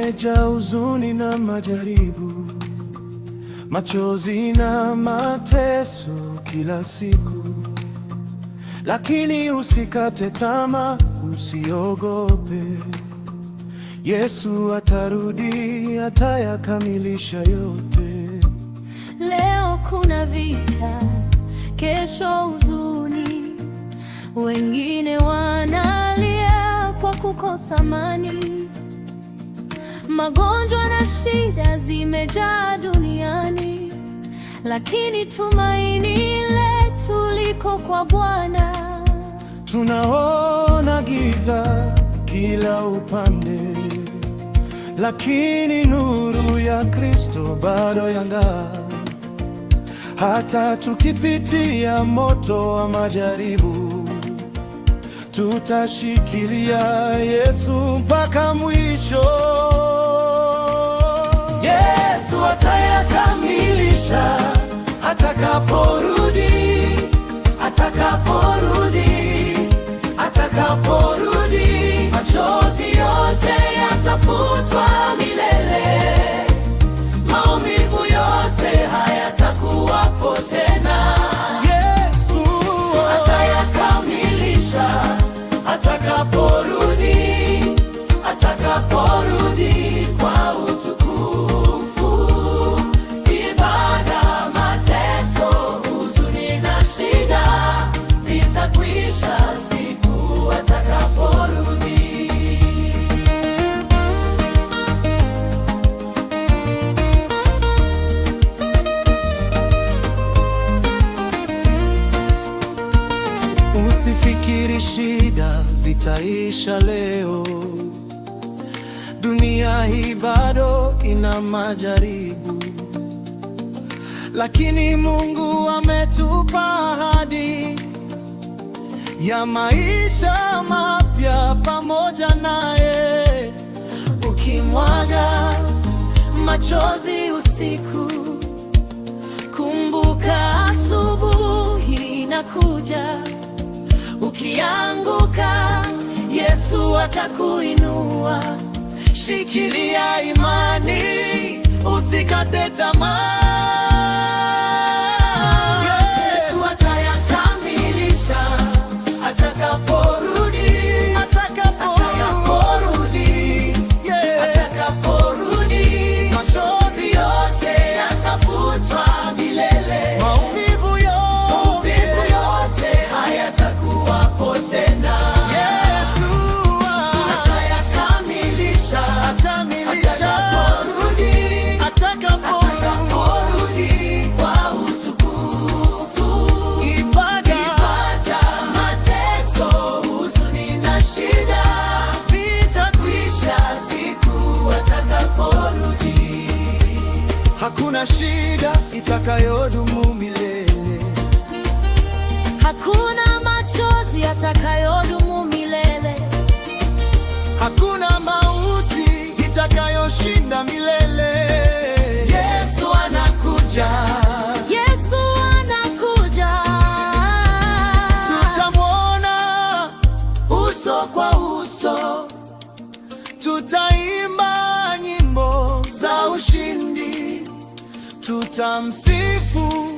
imejaa huzuni na majaribu, machozi na mateso kila siku. Lakini usikate tamaa, usiogope. Yesu atarudi, atayakamilisha yote. Leo kuna vita, kesho huzuni, wengine wanalia kwa kukosa amani. Magonjwa na shida zimejaa duniani, lakini tumaini letu liko kwa Bwana. Tunaona giza kila upande, lakini nuru ya Kristo bado yang'aa. Hata tukipitia moto wa majaribu, tutashikilia Yesu mpaka mwisho. Yesu atayakamilisha atakaporudi, atakaporudi, atakaporudi. Machozi yote yatafutwa milele, maumivu yote hayatakuwapo tena. Yesu atayakamilisha atakaporudi, atakaporudi kwa utukufu. Ibada, mateso, huzuni na shida vitakwisha siku atakaporudi. Usifikiri shida zitaisha leo. Dunia hii bado ina majaribu, lakini Mungu ametupa ahadi ya maisha mapya pamoja naye. Ukimwaga machozi usiku, kumbuka asubuhi inakuja. Ukianguka, Yesu atakuinua. Shikilia imani, usikate tamaa. Yesu atayakamilisha atakaporudi, atakaporudi, atakaporudi. Machozi yote yatafutwa milele, maumivu yote hayatakuwapo tena. Yesu atayakamilisha, atakaporudi kwa utukufu. Ibada, mateso, huzuni na shida vitakwisha siku atakaporudi. Hakuna shida itakayodumu milele, Hakuna machozi yatakayodumu milele, hakuna mauti itakayoshinda milele. Yesu anakuja, Yesu anakuja. tutamwona uso kwa uso, tutaimba nyimbo za ushindi, tutamsifu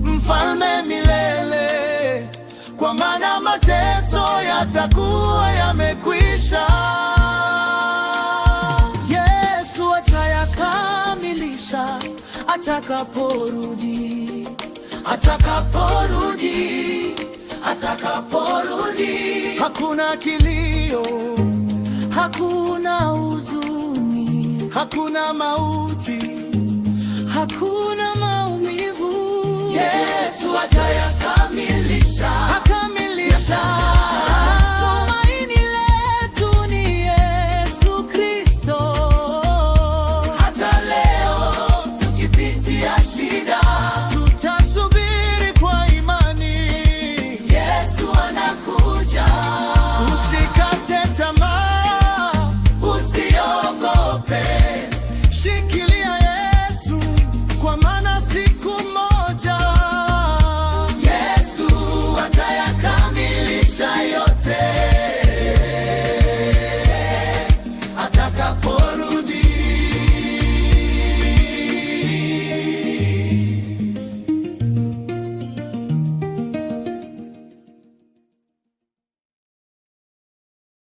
Mfalme milele, kwa maana mateso yatakuwa yamekwisha. Yesu atayakamilisha atakaporudi, atakaporudi, atakaporudi. Hakuna kilio, Hakuna huzuni, hakuna mauti, hakuna